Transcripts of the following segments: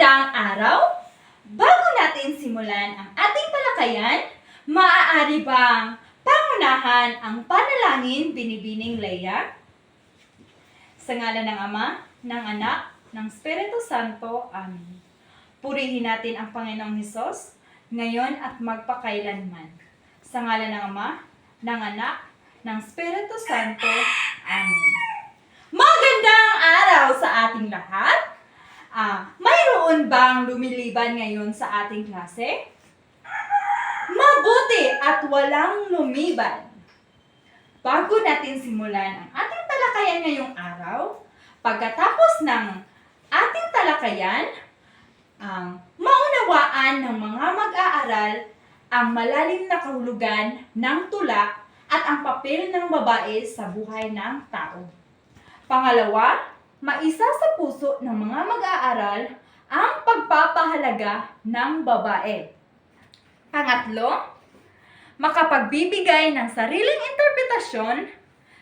Magandang araw! Bago natin simulan ang ating talakayan, maaari bang pangunahan ang panalangin binibining Leia? Sa ngalan ng Ama, ng Anak, ng Espiritu Santo. Amen. Purihin natin ang Panginoong Hesus, ngayon at magpakailanman. Sa ngalan ng Ama, ng Anak, ng Espiritu Santo. Amen. Magandang araw sa ating lahat! Mayroon bang lumiliban ngayon sa ating klase? Mabuti at walang lumiban. Bago natin simulan ang ating talakayan ngayong araw, pagkatapos ng ating talakayan, maunawaan ng mga mag-aaral ang malalim na kahulugan ng tula at ang papel ng babae sa buhay ng tao. Pangalawa, maisa sa puso ng mga mag-aaral ang pagpapahalaga ng babae. Pangatlo, makapagbibigay ng sariling interpretasyon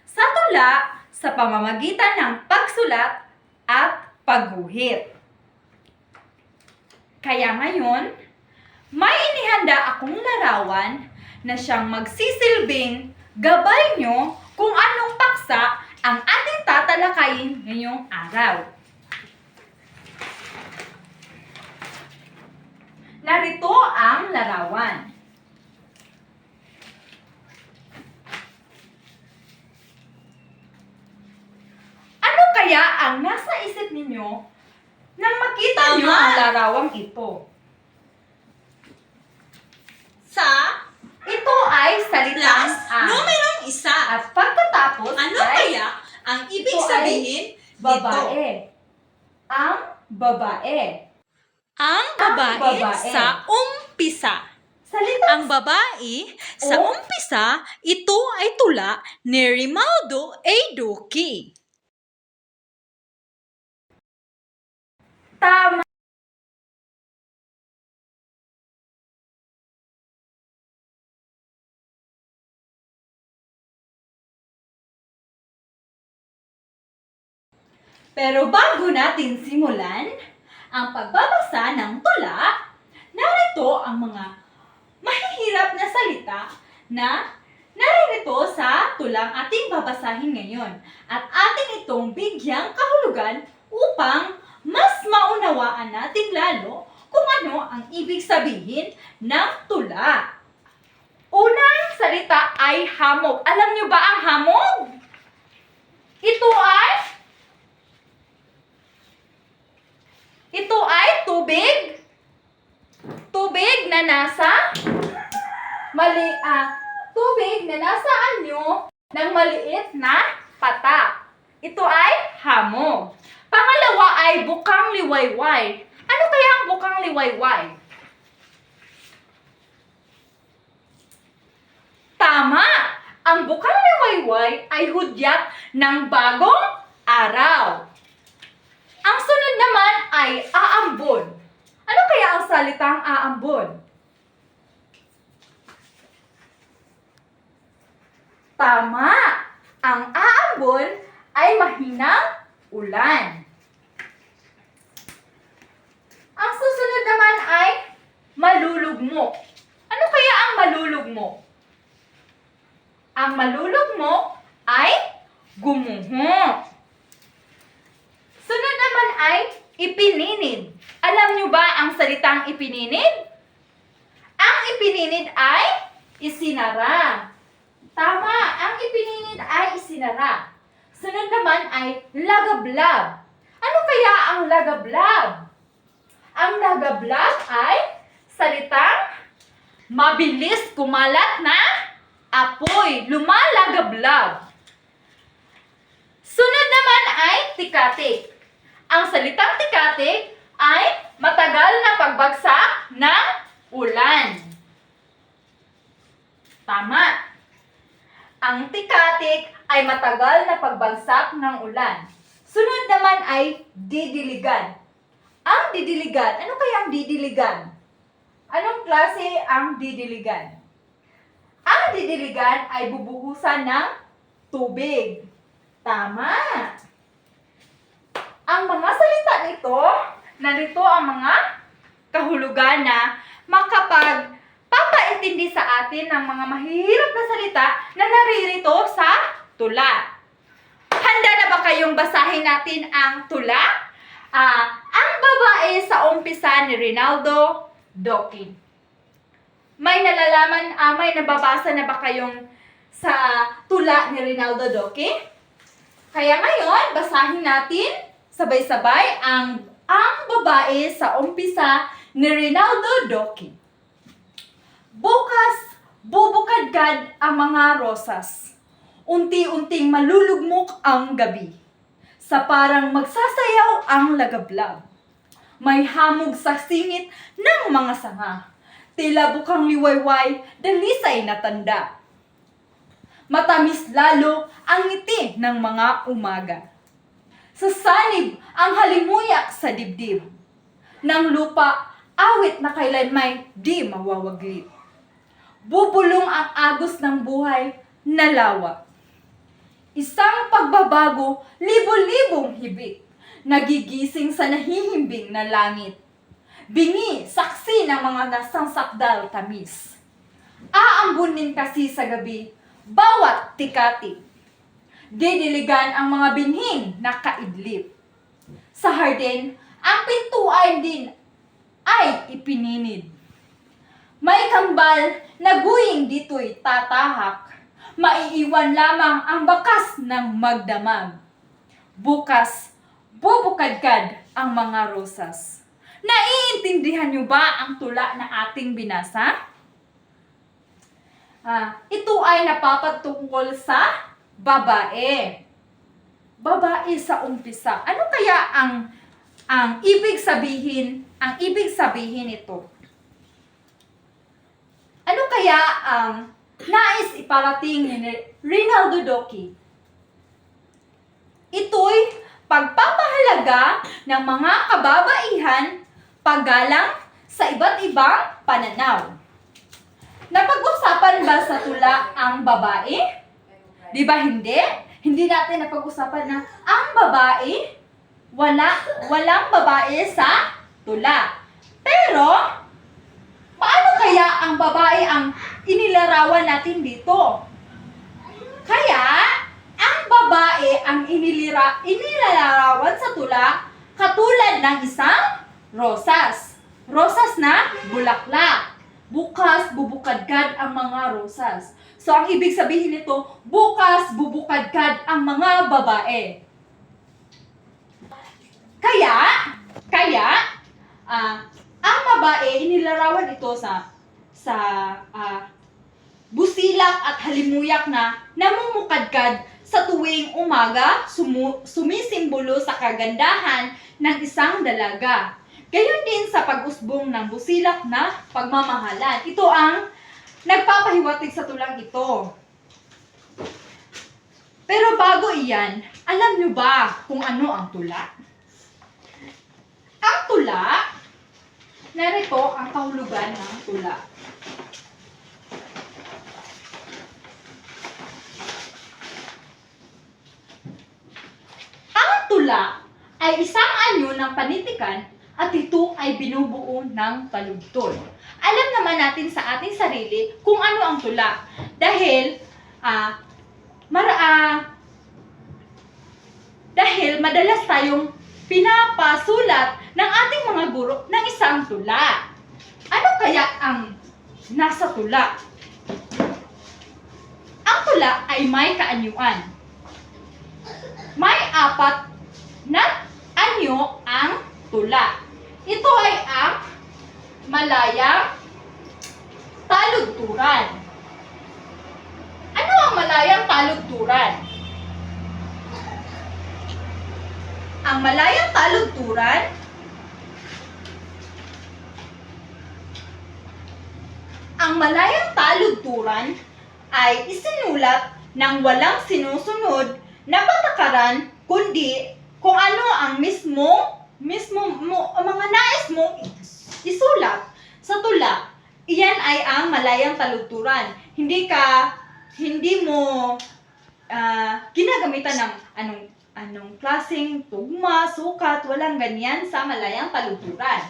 sa tula sa pamamagitan ng pagsulat at pagguhit. Kaya ngayon, may inihanda akong larawan na siyang magsisilbing gabay nyo kung anong paksa ang ating tatalakayin ngayong araw. Narito ang larawan. Ano kaya ang nasa isip ninyo nang makita nyo ang larawang ito? Ito ay salitang ang. Numerong 1. At pagkatapos Ano ay kaya ang ibig ito ay sabihin babae. nito? Ang babae. Ang babae babae. sa umpisa. Salitang Ang babae sa Oh. umpisa, ito ay tula ni Rimaldo A. Duque. tama. Pero bago natin simulan ang pagbabasa ng tula, narito ang mga mahihirap na salita na naririto sa tulang ating babasahin ngayon at ating itong bigyang kahulugan upang mas maunawaan natin lalo kung ano ang ibig sabihin ng tula. Unang salita ay hamog. Alam niyo ba ang hamog? Ito ay tubig. Tubig na nasa tubig na nasa anyo ng maliit na patak. Ito ay hamog. Pangalawa ay bukang liwayway. Ano kaya ang bukang liwayway? Tama! Ang bukang liwayway ay hudyat ng bagong araw. Ang sunod naman ay aambon. Ano kaya ang salitang aambon? Tama! Ang aambon ay mahinang ulan. Ang susunod naman ay malulugmok. Ano kaya ang malulugmok? Ang malulugmok ay gumuho. Sunod naman ay ipininid. Alam niyo ba ang salitang ipininid? Ang ipininid ay isinara. Tama, ang ipininid ay isinara. Sunod naman ay lagablab. Ano kaya ang lagablab? Ang lagablab ay salitang mabilis kumalat na apoy. Lumalagablab. Sunod naman ay tikatik. Ang salitang tikatik ay matagal na pagbagsak ng ulan. Tama. Ang tikatik ay matagal na pagbagsak ng ulan. Sunod naman ay didiligan. Ang didiligan, ano kaya ang didiligan? Anong klase ang didiligan? Ang didiligan ay bubuhusan ng tubig. Tama! Ang mga salita nito narito ang mga kahulugan na makapagpapaintindi sa atin ng mga mahihirap na salita na naririto sa tula. Handa na ba kayong basahin natin ang tula? Ang babae sa umpisa ni Rinaldo Doki. May nababasa na ba kayong sa tula ni Rinaldo Doki? Kaya ngayon, basahin natin sabay-sabay ang babae sa umpisa ni Rinaldo Doki. Bukas, bubukadkad ang mga rosas. Unti-unting malulugmok ang gabi. Sa parang magsasayaw ang lagablab. May hamog sa singit ng mga sanga. Tila bukang liwayway, dalisay na tanda. Matamis lalo ang ngiti ng mga umaga. Sa sanib ang halimuyak sa dibdib. Ng lupa, awit na kailan may di mawawaglit. Bubulong ang agos ng buhay na lawa. Isang pagbabago, libo-libong hibik, nagigising sa nahihimbing na langit. Bingi, saksi ng mga nasangsakdal tamis. Aambunin kasi sa gabi, bawat tikati. Didiligan ang mga binhing na kaidlip. Sa hardin, ang pintuan din ay ipininid. May kambal na guying dito'y tatahak. Maiiwan lamang ang bakas ng magdamag. Bukas, bubukadkad ang mga rosas. Naiintindihan niyo ba ang tula na ating binasa? Ito ay napapatungkol sa babae. Babae sa umpisa. Ano kaya ang ibig sabihin nito? Ano kaya ang nais iparating ni Rinaldo Doki? Ito'y pagpapahalaga ng mga kababaihan, paggalang sa iba't ibang pananaw. Napag-usapan ba sa tula ang babae? Di ba hindi? Hindi natin napag-usapan na ang babae, walang babae sa tula. Pero, paano kaya ang babae ang inilarawan natin dito? Kaya, ang babae ang inilarawan sa tula katulad ng isang rosas. Rosas na bulaklak. Bukas, bubukadkad ang mga rosas. So, ang ibig sabihin nito, bukas, bubukadkad ang mga babae. Kaya, ang babae, inilarawan ito sa busilak at halimuyak na namumukadkad sa tuwing umaga, sumisimbolo sa kagandahan ng isang dalaga. Gayon din sa pag-usbong ng busilak na pagmamahalan. Ito ang nagpapahiwatig sa tulang ito. Pero bago iyan, alam niyo ba kung ano ang tula? Ang tula, narito ang kahulugan ng tula. Ang tula ay isang anyo ng panitikan at ito ay binubuo ng taludtod. Alam naman natin sa ating sarili kung ano ang tula. Dahil madalas tayong pinapasulat ng ating mga guro ng isang tula. Ano kaya ang nasa tula? Ang tula ay may kaanyuan. May 4 na anyo ang tula. Ito ay ang malayang taludturan. Ano ang malayang taludturan? Ang malayang taludturan ay isinulat ng walang sinusunod na patakaran kundi kung ano ang mga nais mong isulat sa tula. Iyan ay ang malayang taludturan. Hindi mo ginagamitan ng anong klaseng tugma, sukat, walang ganyan sa malayang taluturan.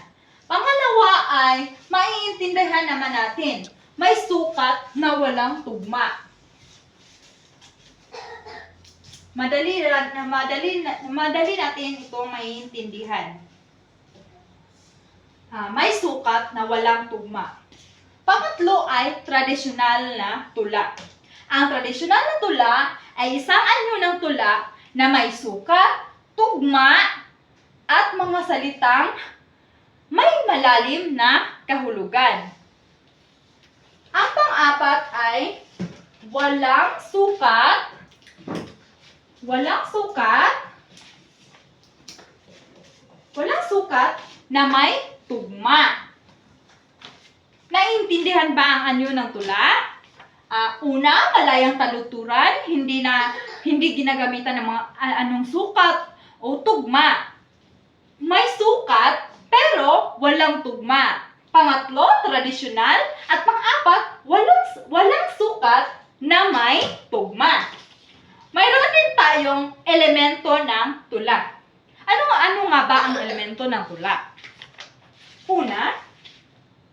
Pangalawa ay maiintindihan naman natin, may sukat na walang tugma. Madali natin itong maiintindihan. May sukat na walang tugma. Pangatlo ay tradisyonal na tula. Ang tradisyonal na tula ay isang anyo ng tula na may sukat, tugma, at mga salitang may malalim na kahulugan. Ang pang-apat ay walang sukat na may tugma. Naiintindihan ba ang anyo ng tula? Una, malayang taluturan, hindi ginagamitan ng mga anong sukat o tugma. May sukat pero walang tugma. Pangatlo, tradisyonal, at pang-apat, walang sukat na may tugma. Mayroon din tayong elemento ng tula. Ano nga ba ang elemento ng tula? Una,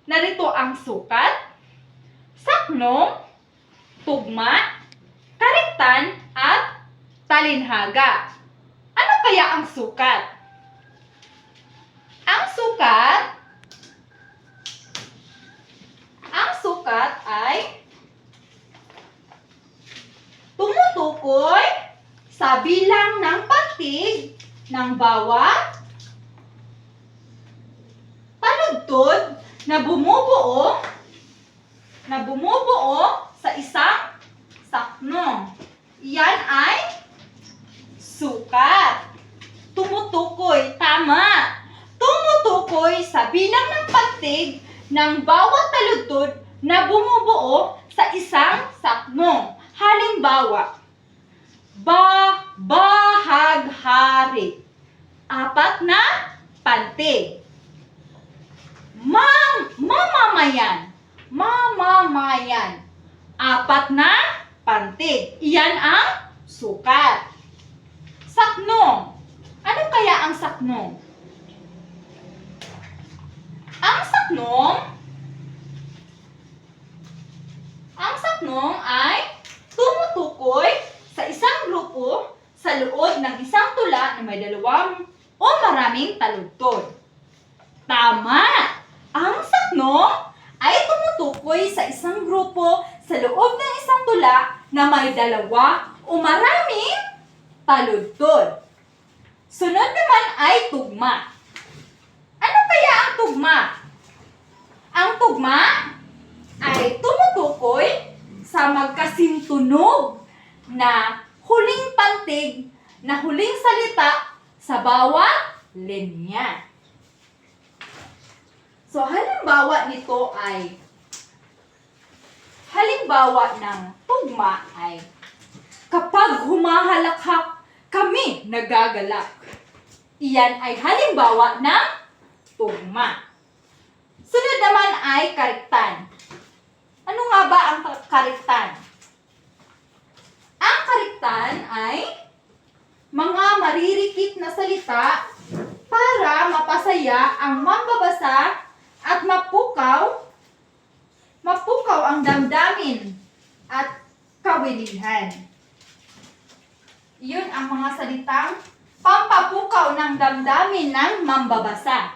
narito ang sukat, saknong, tugma, karektan, at talinhaga. Ano kaya ang sukat? Ang sukat ay tumutukoy sa bilang ng patig ng bawat taludtod na bumubuo sa isang saknong. Iyan ay sukat. Tumutukoy, tama. Tumutukoy sa bilang ng patig ng bawat taludtod na bumubuo sa isang saknong. Halimbawa, bahaghari, 4 na pantig. Mamamayan, 4 na pantig. Iyan ang sukat. Saknong. Ano kaya ang saknong? Ang saknong ay tumutukoy sa isang grupo sa loob ng isang tula na may 2 o maraming taludtod. Tama! Ang saknong ay tumutukoy sa isang grupo sa loob ng isang tula na may 2 o maraming taludtod. Sunod naman ay tugma. Ano kaya ang tugma? Ang tugma ay tumutukoy sa magkasintunog na huling pantig na huling salita sa bawat linya. So, halimbawa ng tugma ay kapag humahalakhak, kami nagagalak. Iyan ay halimbawa ng tugma. Sunod naman ay karektan. Ano nga ba ang karektan? Ang karektan ay mga maririkit na salita para mapasaya ang mambabasa at mapukaw ang damdamin at kawilihan. Iyon ang mga salitang pampapukaw ng damdamin ng mambabasa.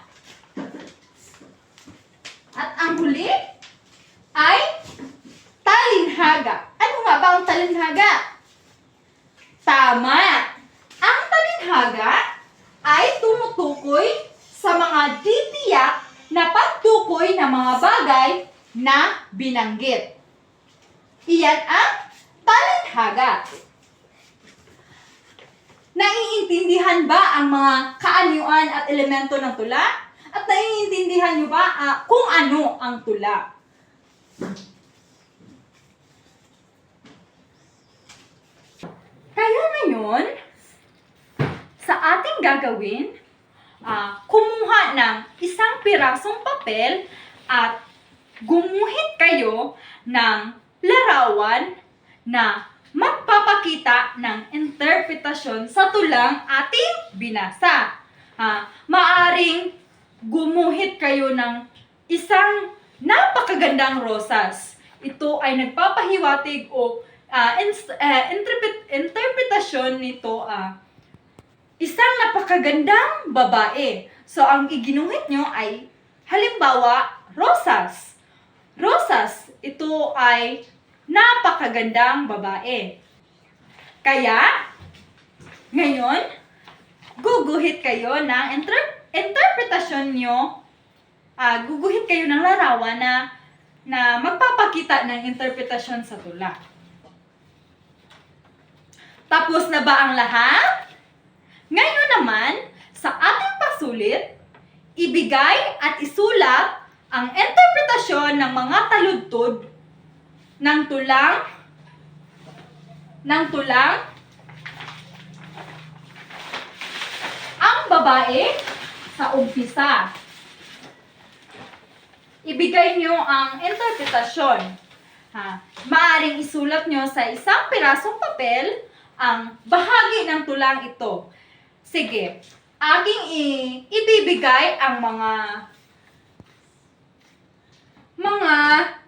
At ang huli ay talinhaga. Ano nga ba ang talinhaga? Tama! Ang talinhaga ay tumutukoy sa mga titiyak na pagtukoy ng mga bagay na binanggit. Iyan ang talinhaga. Naiintindihan ba ang mga kaanyuan at elemento ng tula? At naiintindihan nyo ba kung ano ang tula? Kaya ngayon, sa ating gagawin, kumuha ng isang pirasong papel at gumuhit kayo ng larawan na magpapakita ng interpretasyon sa tulang ating binasa. Maaring gumuhit kayo ng isang napakagandang rosas. Ito ay nagpapahiwatig o interpretasyon nito isang napakagandang babae. So, ang iginuhit nyo ay halimbawa, rosas. Rosas, ito ay napakagandang babae. Kaya, ngayon, guguhit kayo ng interpretasyon nyo, guguhit kayo ng larawan na magpapakita ng interpretasyon sa tula. Tapos na ba ang lahat? Ngayon naman, sa ating pasulit, ibigay at isulat ang interpretasyon ng mga taludtod ng tulang ang babae sa umpisa. Ibigay nyo ang interpretasyon. Maaring isulat nyo sa isang pirasong papel ang bahagi ng tulang ito. Sige, aking ibibigay ang mga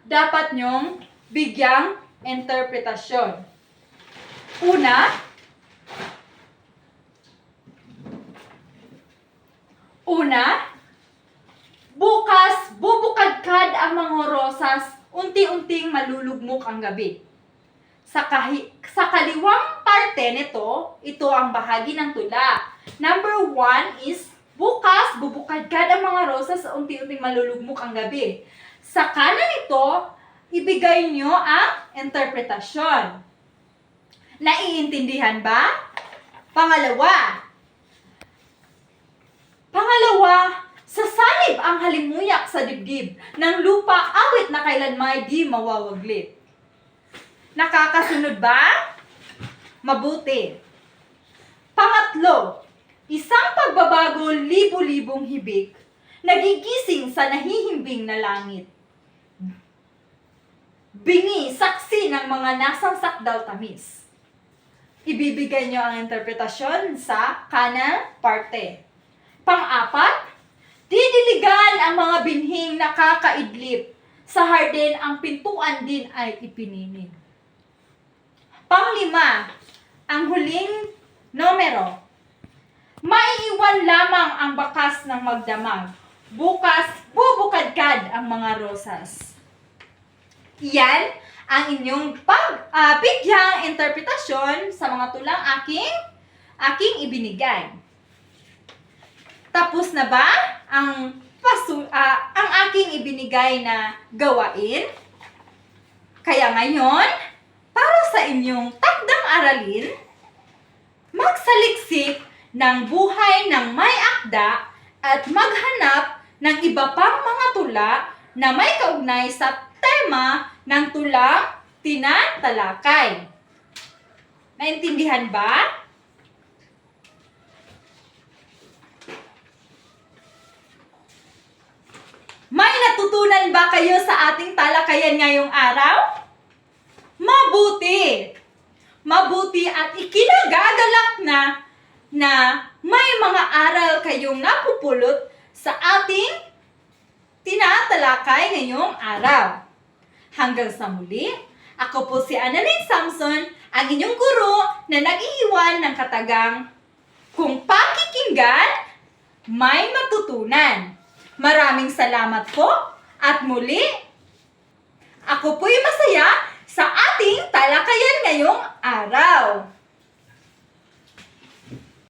dapat nyong bigyang interpretasyon. Una, bukas bubukadkad ang mga rosas, unti-unting malulugmok ang gabi. Sa kaliwang parte nito, ito ang bahagi ng tula. Number 1 is, bukas bubukadkad ang mga rosas, unti-unting malulugmok ang gabi. Sa kanan ito, ibigay nyo ang interpretasyon. Naiintindihan ba? Pangalawa, sasalib ang halimuyak sa dibdib ng lupa, awit na kailanmay di mawawaglit. Nakakasunod ba? Mabuti. Pangatlo, isang pagbabago libo-libong hibik, nagigising sa nahihimbing na langit. Bingi, saksi ng mga nasangsak daw tamis. Ibibigay nyo ang interpretasyon sa kanang parte. Pang-apat, didiligan ang mga binhing nakakaidlip. Sa hardin, ang pintuan din ay ipininig. Pang-lima, ang huling numero. Maiiwan lamang ang bakas ng magdamag. Bukas, bubukadkad ang mga rosas. Iyan ang inyong bigyang interpretasyon sa mga tulang aking ibinigay. Tapos na ba ang aking ibinigay na gawain? Kaya ngayon, para sa inyong takdang aralin, magsaliksik ng buhay ng may akda at maghanap ng iba pang mga tula na may kaugnay sa tema ng tulang tinatalakay. Naintindihan ba? May natutunan ba kayo sa ating talakayan ngayong araw? Mabuti! Mabuti at ikinagagalak na may mga aral kayong napupulot sa ating tinatalakay ngayong araw. Hanggang sa muli, ako po si Annalyn Samson, ang inyong guro na nag-iiwan ng katagang, kung pakikinggan, may matutunan. Maraming salamat po at muli, ako po'y masaya sa ating talakayan ngayong araw.